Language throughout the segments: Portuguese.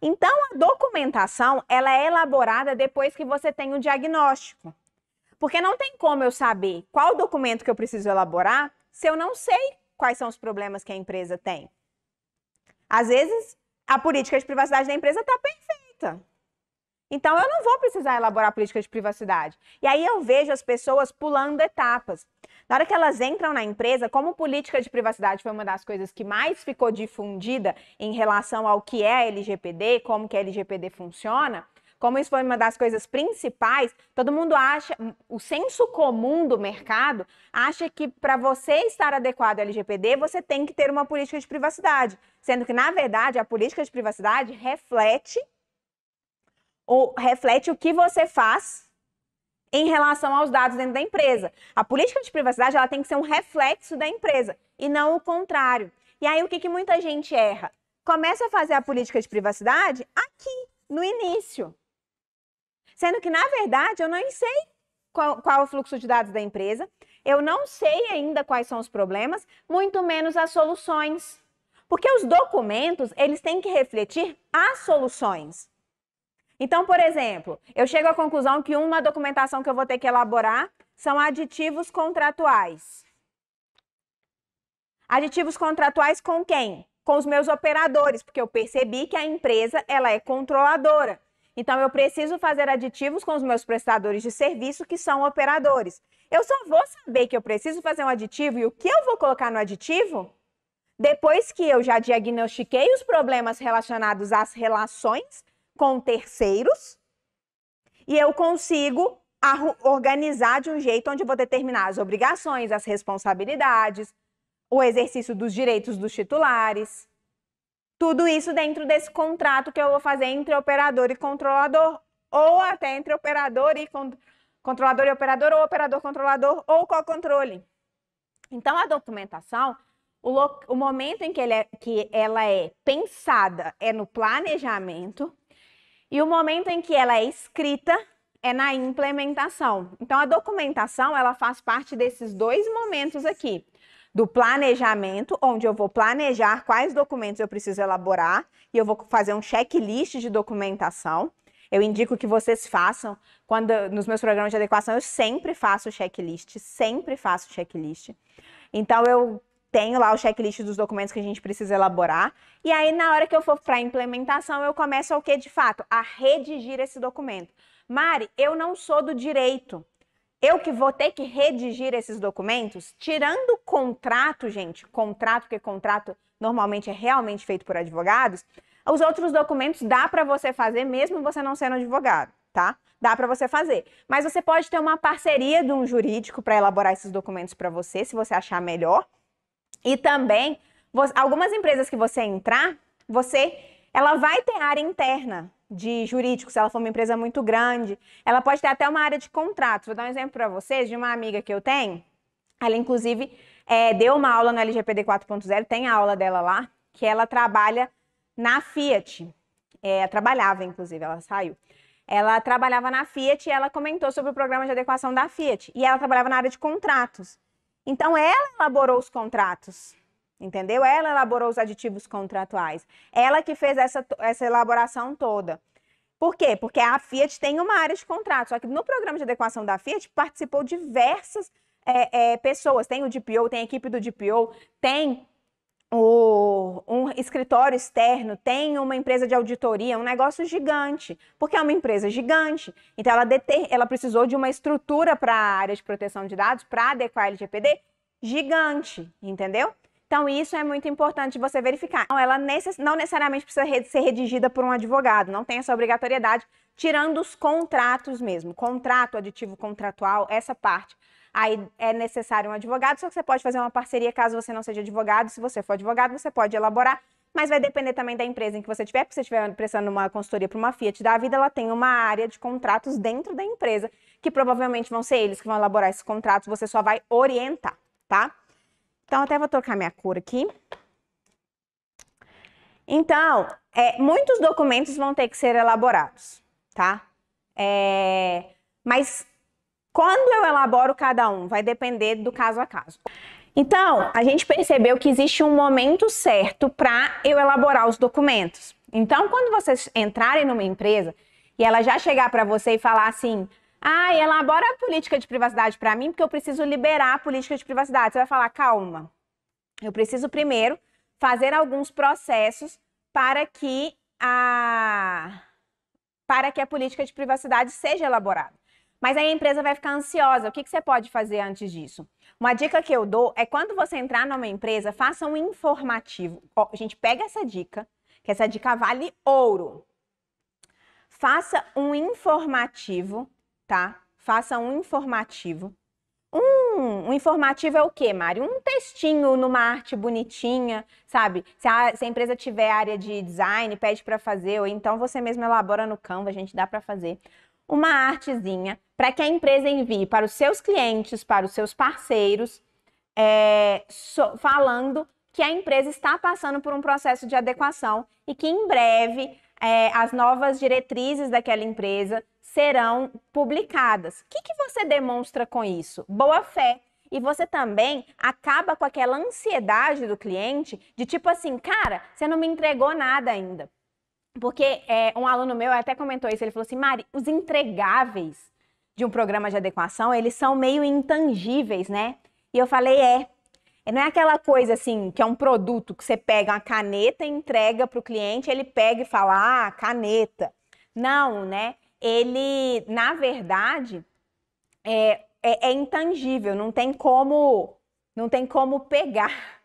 Então, a documentação, ela é elaborada depois que você tem o diagnóstico. Porque não tem como eu saber qual documento que eu preciso elaborar se eu não sei quais são os problemas que a empresa tem. Às vezes, a política de privacidade da empresa está perfeita. Então, eu não vou precisar elaborar a política de privacidade. E aí eu vejo as pessoas pulando etapas. Na hora que elas entram na empresa, como política de privacidade foi uma das coisas que mais ficou difundida em relação ao que é a LGPD, como que a LGPD funciona, como isso foi uma das coisas principais, todo mundo acha, o senso comum do mercado acha que para você estar adequado à LGPD, você tem que ter uma política de privacidade. Sendo que, na verdade, a política de privacidade reflete o que você faz em relação aos dados dentro da empresa. A política de privacidade ela tem que ser um reflexo da empresa e não o contrário. E aí o que muita gente erra? Começa a fazer a política de privacidade aqui, no início. Sendo que, na verdade, eu não sei qual é o fluxo de dados da empresa, eu não sei ainda quais são os problemas, muito menos as soluções. Porque os documentos, eles têm que refletir as soluções. Então, por exemplo, eu chego à conclusão que uma documentação que eu vou ter que elaborar são aditivos contratuais. Aditivos contratuais com quem? Com os meus operadores, porque eu percebi que a empresa ela é controladora. Então, eu preciso fazer aditivos com os meus prestadores de serviço, que são operadores. Eu só vou saber que eu preciso fazer um aditivo e o que eu vou colocar no aditivo depois que eu já diagnostiquei os problemas relacionados às relações com terceiros e eu consigo organizar de um jeito onde eu vou determinar as obrigações, as responsabilidades, o exercício dos direitos dos titulares. Tudo isso dentro desse contrato que eu vou fazer entre operador e controlador, ou até entre operador e controlador e operador, ou operador-controlador, ou co-controle. Então, a documentação, o momento em que ela é pensada é no planejamento, e o momento em que ela é escrita é na implementação. Então, a documentação, ela faz parte desses dois momentos aqui. Do planejamento, onde eu vou planejar quais documentos eu preciso elaborar, e eu vou fazer um checklist de documentação. Eu indico que vocês façam. Nos meus programas de adequação, eu sempre faço checklist, sempre faço checklist. Então, eu tenho lá o checklist dos documentos que a gente precisa elaborar. E aí, na hora que eu for para a implementação, eu começo o quê, de fato? A redigir esse documento. Mari, eu não sou do direito. Eu que vou ter que redigir esses documentos, tirando o contrato, gente, porque contrato normalmente é realmente feito por advogados, os outros documentos dá para você fazer mesmo você não sendo advogado, tá? Dá para você fazer. Mas você pode ter uma parceria de um jurídico para elaborar esses documentos para você, se você achar melhor. E também, algumas empresas que você entrar, ela vai ter área interna de jurídico, se ela for uma empresa muito grande. Ela pode ter até uma área de contratos. Vou dar um exemplo para vocês de uma amiga que eu tenho. Ela, inclusive, deu uma aula no LGPD 4.0, tem a aula dela lá, que ela trabalha na Fiat. Trabalhava, inclusive, ela saiu. Ela trabalhava na Fiat e ela comentou sobre o programa de adequação da Fiat. E ela trabalhava na área de contratos. Então, ela elaborou os contratos, entendeu? Ela elaborou os aditivos contratuais. Ela que fez essa elaboração toda. Por quê? Porque a Fiat tem uma área de contratos. Só que no programa de adequação da Fiat participou diversas pessoas. Tem o DPO, tem a equipe do DPO, tem um escritório externo, tem uma empresa de auditoria, um negócio gigante, porque é uma empresa gigante. Então, ela precisou de uma estrutura para a área de proteção de dados, para adequar a LGPD, gigante, entendeu? Então, isso é muito importante você verificar. Ela não necessariamente precisa ser redigida por um advogado, não tem essa obrigatoriedade, tirando os contratos mesmo, contrato, aditivo contratual, essa parte. Aí é necessário um advogado, só que você pode fazer uma parceria caso você não seja advogado. Se você for advogado, você pode elaborar, mas vai depender também da empresa em que você estiver, porque se você estiver prestando uma consultoria para uma Fiat da vida, ela tem uma área de contratos dentro da empresa, que provavelmente vão ser eles que vão elaborar esses contratos, você só vai orientar, tá? Então, até vou trocar minha cor aqui. Então, muitos documentos vão ter que ser elaborados, tá? Mas quando eu elaboro cada um, vai depender do caso a caso. Então, a gente percebeu que existe um momento certo para eu elaborar os documentos. Então, quando vocês entrarem numa empresa e ela já chegar para você e falar assim, ah, elabora a política de privacidade para mim, porque eu preciso liberar a política de privacidade. Você vai falar, calma, eu preciso primeiro fazer alguns processos para que a política de privacidade seja elaborada. Mas aí a empresa vai ficar ansiosa. O que você pode fazer antes disso? Uma dica que eu dou é quando você entrar numa empresa, faça um informativo. Ó, a gente pega essa dica, que essa dica vale ouro. Faça um informativo, tá? Faça um informativo. Um informativo é o quê, Mari? Um textinho numa arte bonitinha, sabe? Se a empresa tiver área de design, pede para fazer, ou então você mesmo elabora no Canva, a gente dá para fazer. Uma artezinha para que a empresa envie para os seus clientes, para os seus parceiros, falando que a empresa está passando por um processo de adequação e que em breve as novas diretrizes daquela empresa serão publicadas. O que você demonstra com isso? Boa fé. E você também acaba com aquela ansiedade do cliente de tipo assim, cara, você não me entregou nada ainda. Porque um aluno meu até comentou isso, ele falou assim, Mari, os entregáveis de um programa de adequação, eles são meio intangíveis, né? E eu falei, não é aquela coisa assim, que é um produto que você pega uma caneta e entrega para o cliente, ele pega e fala, caneta. Não, né? Ele, na verdade, é intangível, não tem como pegar,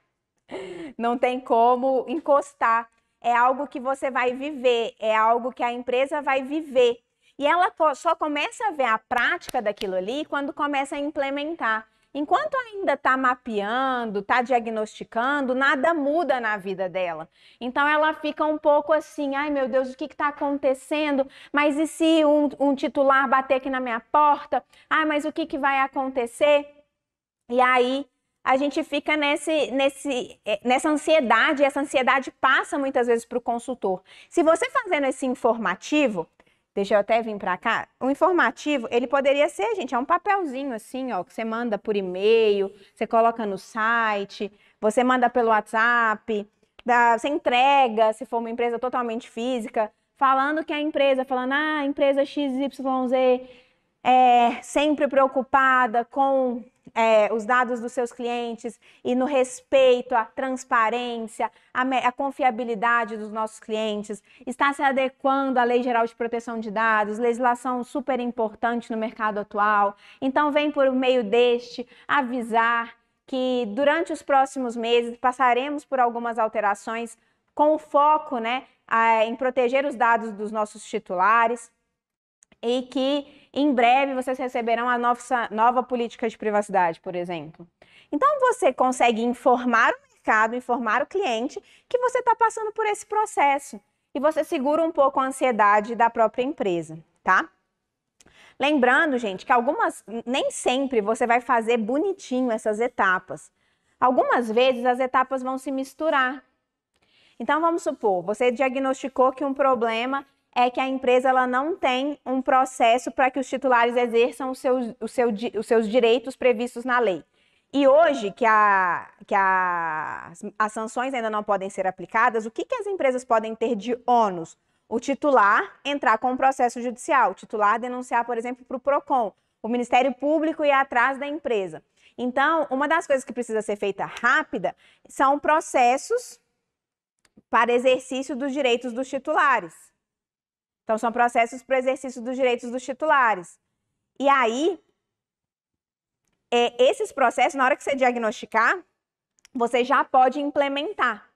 não tem como encostar. É algo que você vai viver, é algo que a empresa vai viver. E ela só começa a ver a prática daquilo ali quando começa a implementar. Enquanto ainda está mapeando, está diagnosticando, nada muda na vida dela. Então ela fica um pouco assim, ai meu Deus, o que está acontecendo? Mas e se um titular bater aqui na minha porta? Ah, mas o que vai acontecer? E aí a gente fica nessa ansiedade, e essa ansiedade passa muitas vezes para o consultor. Se você fazendo esse informativo, deixa eu até vir para cá, o informativo, ele poderia ser, gente, é um papelzinho assim, ó, que você manda por e-mail, você coloca no site, você manda pelo WhatsApp, você entrega, se for uma empresa totalmente física, falando que a empresa XYZ é sempre preocupada com os dados dos seus clientes e no respeito à transparência, à confiabilidade dos nossos clientes, está se adequando à Lei Geral de Proteção de Dados, legislação super importante no mercado atual. Então, vem por meio deste avisar que durante os próximos meses passaremos por algumas alterações com o foco, né, em proteger os dados dos nossos titulares e que em breve vocês receberão a nova política de privacidade, por exemplo. Então, você consegue informar o mercado, informar o cliente que você está passando por esse processo e você segura um pouco a ansiedade da própria empresa, tá? Lembrando, gente, que nem sempre você vai fazer bonitinho essas etapas. Algumas vezes as etapas vão se misturar. Então, vamos supor, você diagnosticou que um problema é que a empresa ela não tem um processo para que os titulares exerçam os seus direitos previstos na lei. E hoje, que as sanções ainda não podem ser aplicadas, o que as empresas podem ter de ônus? O titular entrar com um processo judicial, o titular denunciar, por exemplo, para o PROCON, o Ministério Público ir atrás da empresa. Então, uma das coisas que precisa ser feita rápida são processos para exercício dos direitos dos titulares. Então, são processos para o exercício dos direitos dos titulares. E aí, esses processos, na hora que você diagnosticar, você já pode implementar,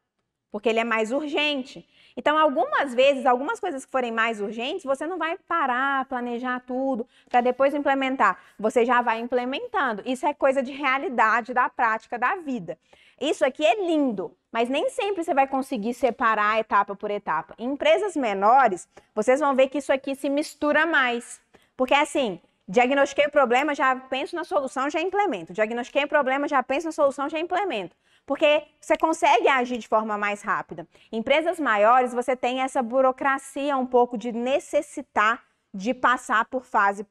porque ele é mais urgente. Então, algumas vezes, algumas coisas que forem mais urgentes, você não vai parar, planejar tudo, para depois implementar. Você já vai implementando. Isso é coisa de realidade, da prática, da vida. Isso aqui é lindo, mas nem sempre você vai conseguir separar etapa por etapa. Em empresas menores, vocês vão ver que isso aqui se mistura mais. Porque assim, diagnostiquei o problema, já penso na solução, já implemento. Diagnostiquei o problema, já penso na solução, já implemento. Porque você consegue agir de forma mais rápida. Em empresas maiores, você tem essa burocracia um pouco de necessitar de passar por fase.